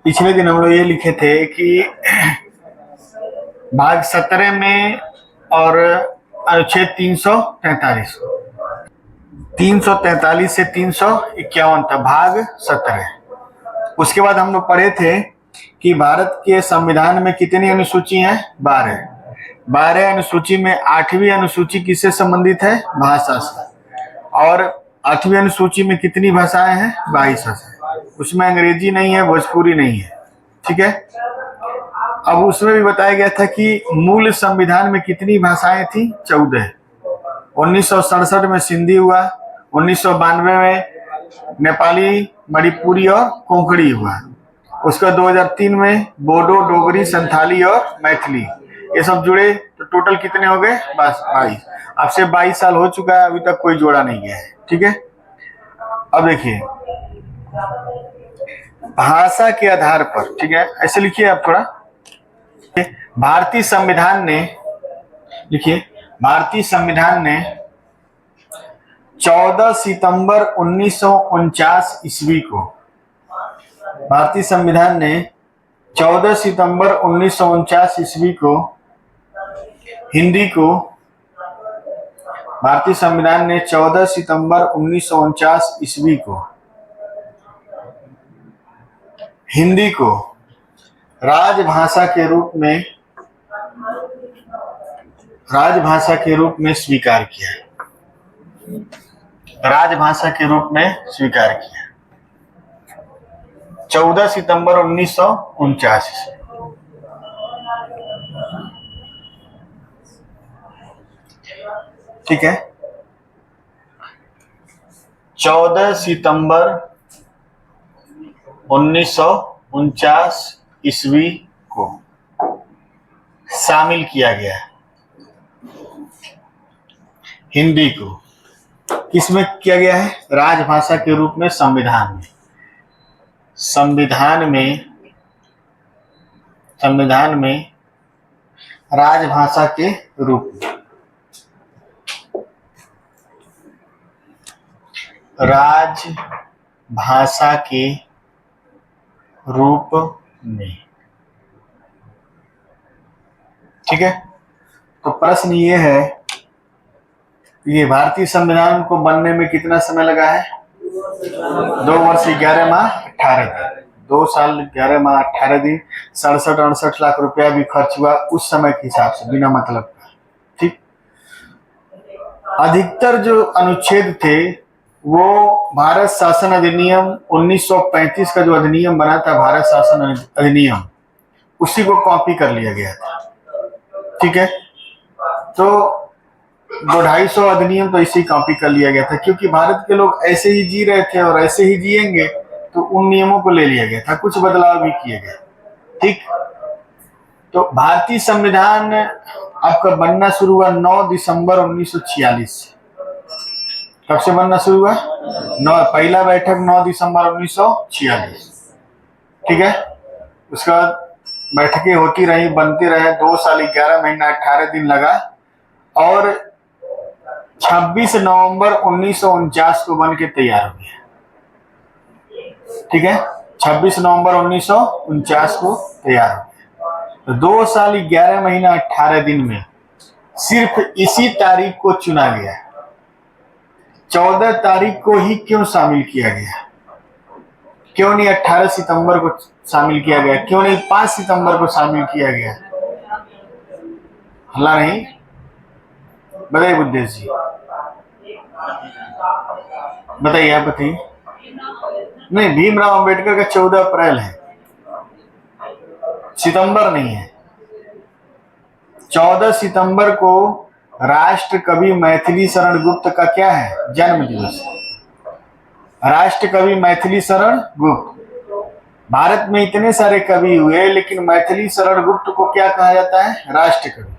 पिछले दिन हम लोग ये लिखे थे कि भाग 17 में और अनुच्छेद 343 343 से 351 था भाग 17। उसके बाद हम लोग पढ़े थे कि भारत के संविधान में कितनी अनुसूची हैं? 12 अनुसूची में 8वीं अनुसूची किससे संबंधित है? भाषा से। और 8वीं अनुसूची में कितनी भाषाएं हैं? 22 भाषाएं। उसमें अंग्रेजी नहीं है, भोजपुरी नहीं है। ठीक है। अब उसमें भी बताया गया था कि मूल संविधान में कितनी भाषाएं थी? 14। 1967 में सिंधी हुआ, 1992 में नेपाली, मणिपुरी और कोंकणी हुआ। उसका 2003 में बोडो, डोगरी, संथाली और मैथिली ये सब जुड़े तो टोटल कितने हो गए? बस 22। अब से 22 साल हो चुका है, अभी तक कोई जोड़ा नहीं गया है। ठीक है। अब देखिए भाषा के आधार पर, ठीक है, ऐसे लिखिए आप थोड़ा। भारतीय संविधान ने, लिखिए, भारतीय संविधान ने 14 सितंबर 1949 ईस्वी को, भारतीय संविधान ने 14 सितंबर 1949 ईस्वी को हिंदी को, भारतीय संविधान ने 14 सितंबर 1949 ईस्वी को हिंदी को राजभाषा के रूप में स्वीकार किया। राजभाषा के रूप में स्वीकार किया 14 सितंबर 1949 ईस्वी। ठीक है। 14 सितंबर 1949 ईस्वी को शामिल किया गया हिंदी को। किसमें किया गया है? राजभाषा के रूप में संविधान में। संविधान में राजभाषा के रूप में, राजभाषा के रूप में। ठीक है। तो प्रश्न ये है, ये भारतीय संविधान को बनने में कितना समय लगा है? 2 वर्ष 11 माह 18 दिन। 2 साल 11 माह 18 दिन, 67-68 लाख रुपया भी खर्च हुआ उस समय के हिसाब से, बिना मतलब का। ठीक। अधिकतर जो अनुच्छेद थे वो भारत शासन अधिनियम 1935 का जो अधिनियम बना था, भारत शासन अधिनियम, उसी को कॉपी कर लिया गया था। ठीक है। तो 250 अधिनियम तो इसी कॉपी कर लिया गया था, क्योंकि भारत के लोग ऐसे ही जी रहे थे और ऐसे ही जिएंगे, तो उन नियमों को ले लिया गया था, कुछ बदलाव भी किए गए। ठीक। तो भारतीय संविधान आपका बनना शुरू हुआ 9 दिसंबर 1946 से। कब से बनना शुरू हुआ? पहला बैठक 9 दिसंबर 1946। ठीक है। उसके बाद बैठकें होती रही, बनती रहे। 2 साल 11 महीना 18 दिन लगा और 26 नवंबर 1949 को बन के तैयार हो गया। ठीक है। 26 नवंबर 1949 को तैयार हो गया। तो 2 साल 11 महीना 18 दिन में सिर्फ इसी तारीख को चुना गया। 14 तारीख को ही क्यों शामिल किया गया? क्यों नहीं 18 सितंबर को शामिल किया गया? क्यों नहीं 5 सितंबर को शामिल किया गया? हल्ला नहीं, बताइए बुद्धेश जी, बताइए, आप बताइए। नहीं, भीमराव अंबेडकर का 14 अप्रैल है, सितंबर नहीं है। 14 सितंबर को राष्ट्र कवि मैथिली शरण गुप्त का क्या है? जन्म दिवस। राष्ट्र कवि मैथिली शरण गुप्त। भारत में इतने सारे कवि हुए, लेकिन मैथिली शरण गुप्त को क्या कहा जाता है? राष्ट्र कवि।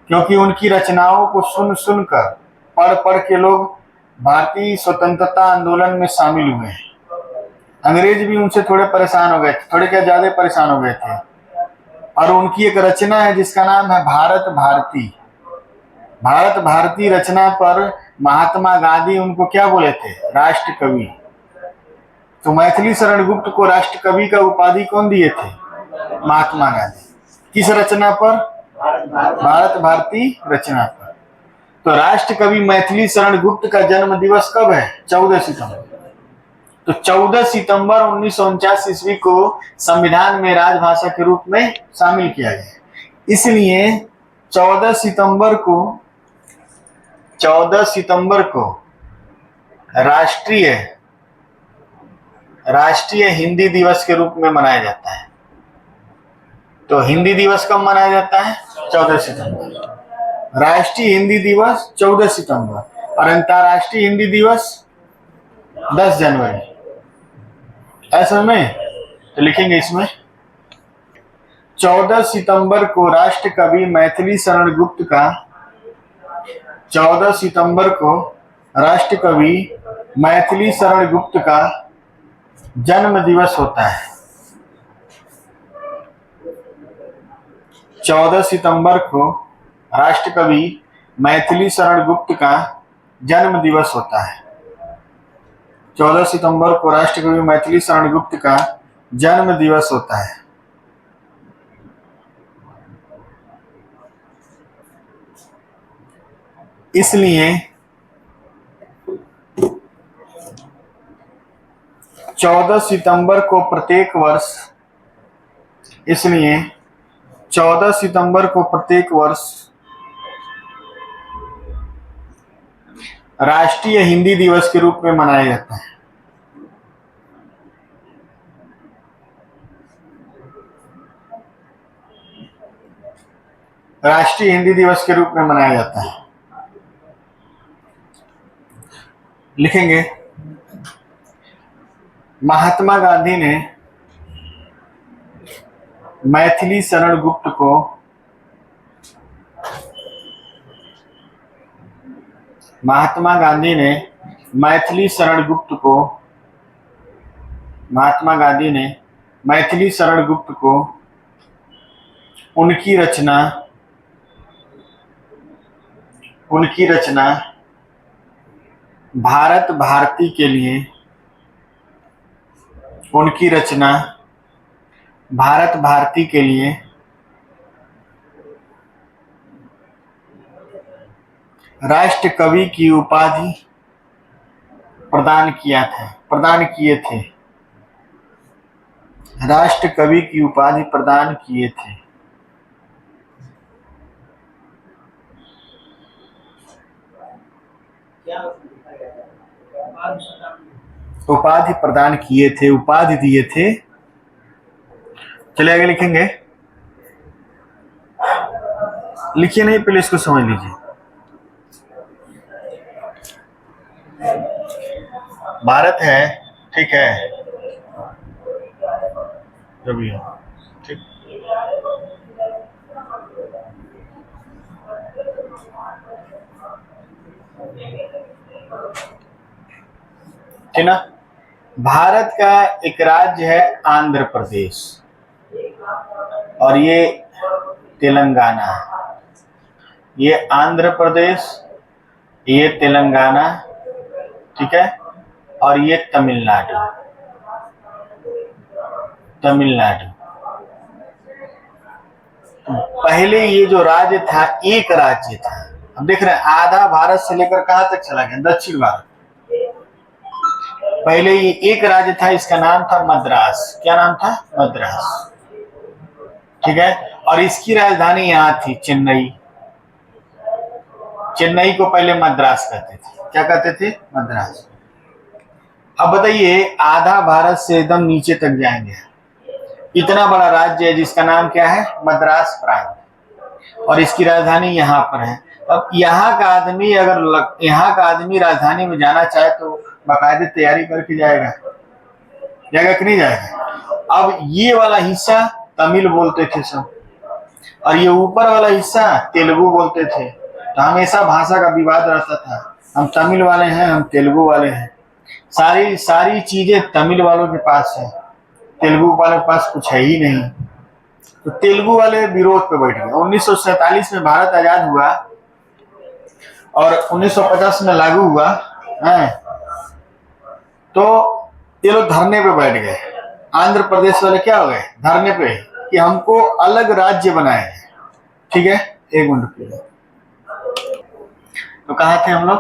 क्योंकि उनकी रचनाओं को सुनकर, पढ़ के लोग भारतीय स्वतंत्रता आंदोलन में शामिल हुए हैं। अंग्रेज भी उनसे थोड़े परेशान हो गए थे, थोड़े क्या ज्यादा परेशान हो गए थे। और उनकी एक रचना है जिसका नाम है भारत भारती। भारत भारती रचना पर महात्मा गांधी उनको क्या बोले थे? राष्ट्र कवि। तो मैथिली शरण गुप्त को राष्ट्र कवि का उपाधि कौन दिए थे? महात्मा गांधी। किस रचना पर? भारत भारती रचना पर। तो राष्ट्र कवि मैथिली शरण गुप्त का जन्म दिवस कब है? 14 सितंबर। तो 14 सितंबर 1949 ईस्वी को संविधान में राजभाषा के रूप में शामिल किया गया। इसलिए 14 सितंबर को राष्ट्रीय हिंदी दिवस के रूप में मनाया जाता है। तो हिंदी दिवस कब मनाया जाता है? 14 सितंबर। राष्ट्रीय हिंदी दिवस 14 सितंबर और अंतर्राष्ट्रीय हिंदी दिवस 10 जनवरी। ऐसा में तो लिखेंगे इसमें 14 सितंबर को राष्ट्र कवि मैथिली शरण गुप्त का 14 सितंबर को राष्ट्र कवि मैथिली शरण गुप्त का जन्म दिवस होता है। 14 सितंबर को राष्ट्र कवि मैथिली शरण गुप्त का जन्म दिवस होता है। 14 सितंबर को राष्ट्र कवि मैथिली शरण गुप्त का जन्म दिवस होता है। इसलिए 14 सितंबर को प्रत्येक वर्ष राष्ट्रीय हिंदी दिवस के रूप में मनाया जाता है। राष्ट्रीय हिंदी दिवस के रूप में मनाया जाता है। लिखेंगे महात्मा गांधी ने मैथिली शरण गुप्त को उनकी रचना भारत भारती के लिए राष्ट्र कवि की उपाधि प्रदान किए थे। राष्ट्र कवि की उपाधि प्रदान किए थे। उपाधि प्रदान किए थे, उपाधि दिए थे। चलिए आगे लिखेंगे। लिखिए नहीं, पहले इसको समझ लीजिए। भारत है, ठीक है, जो भी हो, ठीक। ठीक ना। भारत का एक राज्य है आंध्र प्रदेश और ये तेलंगाना है। ये आंध्र प्रदेश, ये तेलंगाना, ठीक है, और ये तमिलनाडु। पहले ये जो राज्य था एक राज्य था। अब देख रहे हैं आधा भारत से लेकर कहां तक चला गया? दक्षिण भारत। पहले ये एक राज्य था, इसका नाम था मद्रास। क्या नाम था? मद्रास, ठीक है। और इसकी राजधानी यहाँ थी चेन्नई। चेन्नई को पहले मद्रास कहते थे। क्या कहते थे? मद्रास। अब बताइए आधा भारत से एकदम नीचे तक जाएंगे, इतना बड़ा राज्य है जिसका नाम क्या है? मद्रास प्रांत, और इसकी राजधानी यहाँ पर है। अब यहाँ का आदमी राजधानी में जाना चाहे तो बाकायदे तैयारी करके जाएगा कि नहीं जाएगा? अब ये वाला हिस्सा तमिल बोलते थे सब, और ये ऊपर वाला हिस्सा तेलुगु बोलते थे। तो हमेशा भाषा का विवाद रहता था, हम तमिल वाले हैं, हम तेलुगु वाले हैं। सारी चीजें तमिल वालों के पास है, तेलुगु वालों के पास कुछ है ही नहीं। तो तेलुगु वाले विरोध पे बैठ गए। 1947 में भारत आजाद हुआ और 1950 में लागू हुआ है। तो ये लोग धरने पे बैठ गए। आंध्र प्रदेश वाले क्या हो गए धरने पे कि हमको अलग राज्य बनाए हैं। ठीक है, एक मिनट रुकिएगा। तो कहाँ थे हम लोग?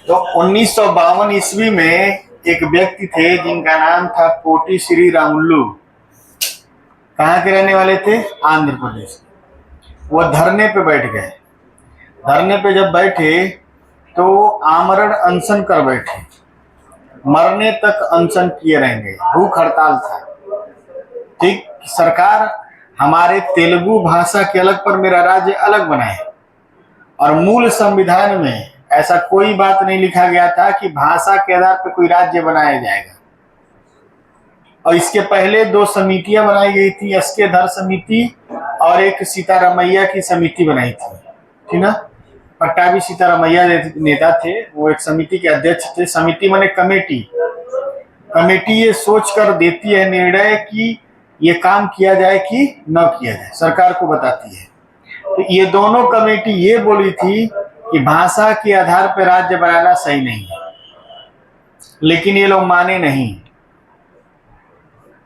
तो 1952 ईस्वी में एक व्यक्ति थे जिनका नाम था पोटी श्री रामुलु। कहाँ के रहने वाले थे? आंध्र प्रदेश। वो धरने पे बैठ गए। धरने पे जब बैठे तो आमरण अनशन कर बैठे, मरने तक अनशन किए रहेंगे, भूख हड़ताल था। ठीक, सरकार हमारे तेलुगु भाषा के अलग पर मेरा राज्य अलग बनाए, और मूल संविधान में ऐसा कोई बात नहीं लिखा गया था कि भाषा के आधार पर कोई राज्य बनाया जाएगा। और इसके पहले 2 समितियां बनाई गई थी, एसके धर समिति और एक सीतारामैया की समिति बनाई थी। ठीक ना, पट्टाभी सीतारामैया नेता थे, वो एक समिति के अध्यक्ष थे। समिति माने कमेटी। कमेटी ये सोच कर देती है निर्णय कि ये काम किया जाए कि न किया जाए, सरकार को बताती है। तो ये दोनों कमेटी ये बोली थी कि भाषा के आधार पर राज्य बनाना सही नहीं है, लेकिन ये लोग माने नहीं।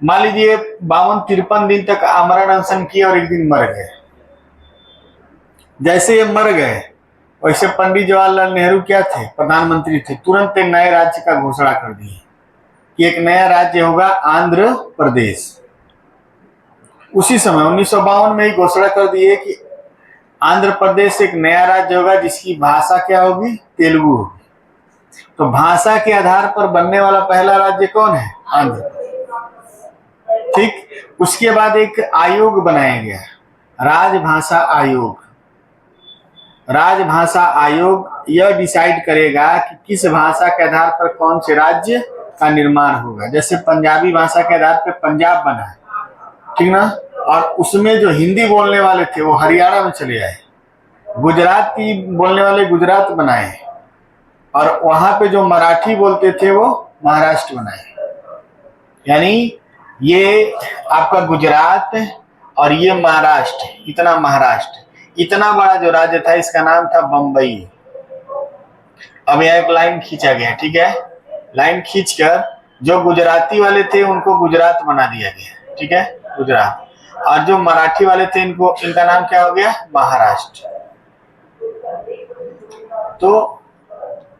मान लीजिए 52-53 दिन तक आमरण अनशन किया और एक दिन मर गए। जैसे ये मर गए वैसे पंडित जवाहरलाल नेहरू क्या थे? प्रधानमंत्री थे। तुरंत एक नए राज्य का घोषणा कर दिए कि एक नया राज्य होगा आंध्र प्रदेश। उसी समय 1952 में ही घोषणा कर दिए कि आंध्र प्रदेश एक नया राज्य होगा जिसकी भाषा क्या होगी? तेलुगु होगी। तो भाषा के आधार पर बनने वाला पहला राज्य कौन है? आंध्र प्रदेश। ठीक, उसके बाद एक आयोग बनाया गया, राजभाषा आयोग। राजभाषा आयोग यह डिसाइड करेगा कि किस भाषा के आधार पर कौन से राज्य का निर्माण होगा। जैसे पंजाबी भाषा के आधार पर पंजाब बना है, ठीक ना, और उसमें जो हिंदी बोलने वाले थे वो हरियाणा में चले आए, गुजराती बोलने वाले गुजरात बनाए, और वहां पे जो मराठी बोलते थे वो महाराष्ट्र बनाए। यानी ये आपका गुजरात और ये महाराष्ट्र, इतना बड़ा जो राज्य था इसका नाम था बम्बई। अब यह एक लाइन खींचा गया, ठीक है, लाइन खींचकर जो गुजराती वाले थे उनको गुजरात बना दिया गया, ठीक है, गुजरात, और जो मराठी वाले थे इनका नाम क्या हो गया? महाराष्ट्र। तो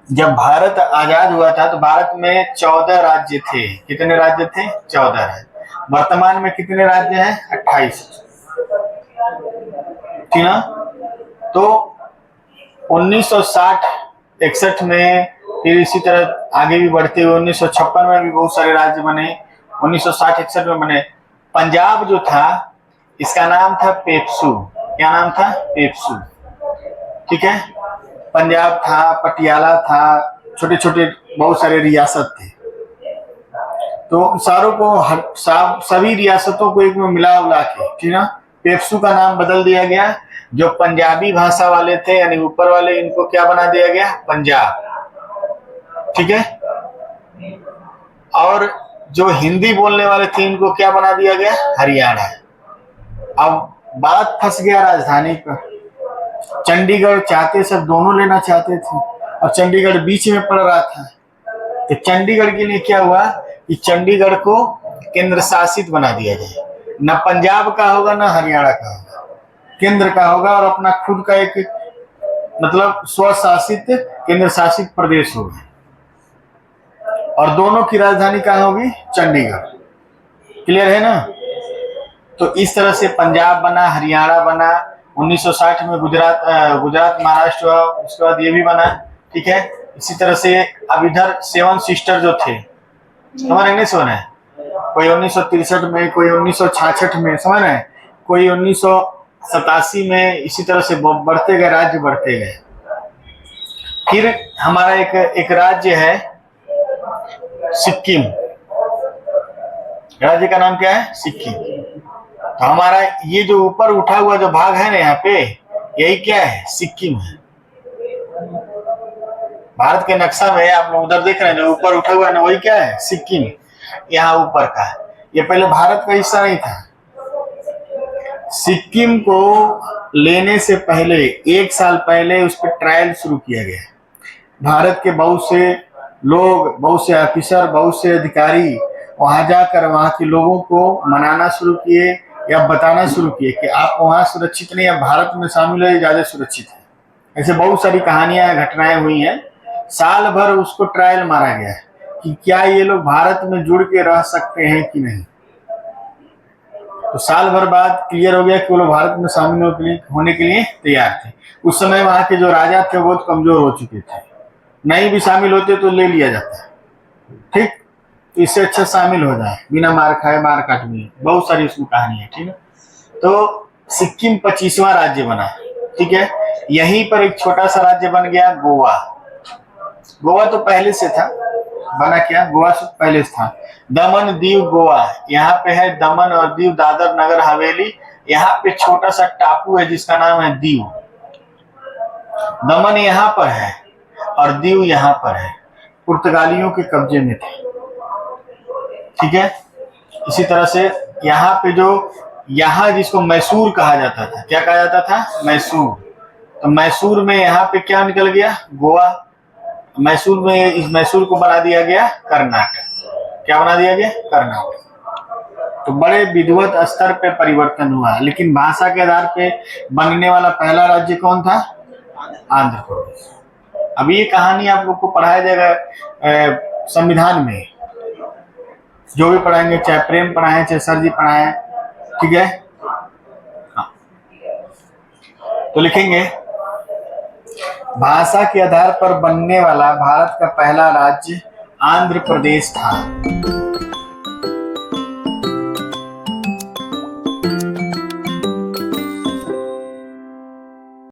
जब भारत आजाद हुआ था तो भारत में 14 राज्य थे। कितने राज्य थे? 14 राज्य। वर्तमान में कितने राज्य हैं? 28। ठीक ना। तो 1960-61 में, फिर इसी तरह आगे भी बढ़ते हुए 1956 में भी बहुत सारे राज्य बने, 1960-61 में बने। पंजाब जो था इसका नाम था पेप्सू। क्या नाम था? पेप्सू। ठीक है, पंजाब था, पटियाला था, छोटे छोटे बहुत सारे रियासत थे। तो सारों को सभी रियासतों को एक में मिला उला के, ठीक ना, पेप्सू का नाम बदल दिया गया। जो पंजाबी भाषा वाले थे यानी ऊपर वाले, इनको क्या बना दिया गया? पंजाब। ठीक है, और जो हिंदी बोलने वाले थे इनको क्या बना दिया गया? हरियाणा। अब बात फंस गया राजधानी पर। चंडीगढ़ चाहते सब दोनों लेना चाहते थे, और चंडीगढ़ बीच में पड़ रहा था। तो चंडीगढ़ के लिए क्या हुआ कि चंडीगढ़ को केंद्र शासित बना दिया जाए। न पंजाब का होगा न हरियाणा का होगा, केंद्र का होगा, और अपना खुद का एक मतलब स्वशासित केंद्र शासित प्रदेश होगा, और दोनों की राजधानी कहाँ होगी? चंडीगढ़। क्लियर है ना। तो इस तरह से पंजाब बना, हरियाणा बना, 1960 में गुजरात महाराष्ट्र हुआ, उसके बाद ये भी बना। ठीक है, इसी तरह से अब इधर 7 सिस्टर जो थे, समझ रहे? नहीं समझ रहे? कोई 1963 में, कोई 1966 में, समझ रहे? कोई 1987 में, इसी तरह से बढ़ते गए, राज्य बढ़ते गए। फिर हमारा एक राज्य है सिक्किम। राज्य का नाम क्या है? सिक्किम। तो हमारा ये जो ऊपर उठा हुआ जो भाग है ना यहाँ पे, यही क्या है? सिक्किम है। भारत के नक्शा में आप लोग उधर देख रहे हैं जो ऊपर उठा हुआ है ना, वही क्या है? सिक्किम। यहाँ ऊपर का है। ये पहले भारत का हिस्सा नहीं था। सिक्किम को लेने से पहले 1 साल पहले उस पर ट्रायल शुरू किया गया। भारत के बहुत से लोग, बहुत से ऑफिसर, बहुत से अधिकारी वहां जाकर वहां के लोगों को मनाना शुरू किए या बताना शुरू किए कि आप वहां सुरक्षित नहीं, अब भारत में शामिल हो, ज्यादा सुरक्षित है। ऐसे बहुत सारी कहानियां, घटनाएं हुई हैं। साल भर उसको ट्रायल मारा गया है कि क्या ये लोग भारत में जुड़ के रह सकते हैं कि नहीं। तो साल भर बाद क्लियर हो गया कि वो लोग भारत में शामिल होने के लिए तैयार थे। उस समय वहां के जो राजा थे बहुत कमजोर हो चुके थे, नहीं भी शामिल होते तो ले लिया जाता है। ठीक, तो इससे अच्छा शामिल हो जाए, बिना मार खाए, मार काट में। बहुत सारी उसमें कहानी है। ठीक है, तो सिक्किम 25वां राज्य बना। ठीक है, यहीं पर एक छोटा सा राज्य बन गया गोवा। गोवा तो पहले से था, बना क्या, गोवा से पहले से था। दमन दीव गोवा, यहाँ पे है दमन और दीव, दादर नगर हवेली। यहाँ पे छोटा सा टापू है जिसका नाम है दीव। दमन यहाँ पर है और दीव यहाँ पर है, पुर्तगालियों के कब्जे में थे। ठीक है, इसी तरह से यहाँ पे जो, यहाँ जिसको मैसूर कहा जाता था, क्या कहा जाता था, मैसूर। तो मैसूर में यहाँ पे क्या निकल गया, गोवा। मैसूर में, इस मैसूर को बना दिया गया कर्नाटक। क्या बना दिया गया, कर्नाटक। तो बड़े विधिवत स्तर पे परिवर्तन हुआ, लेकिन भाषा के आधार पे बनने वाला पहला राज्य कौन था, आंध्र प्रदेश। अब ये कहानी आप लोग को पढ़ाया जाएगा संविधान में, जो भी पढ़ाएंगे, चाहे प्रेम पढ़ाएं, चाहे सर जी पढ़ाएं। ठीक है, हाँ। तो लिखेंगे, भाषा के आधार पर बनने वाला भारत का पहला राज्य आंध्र प्रदेश था।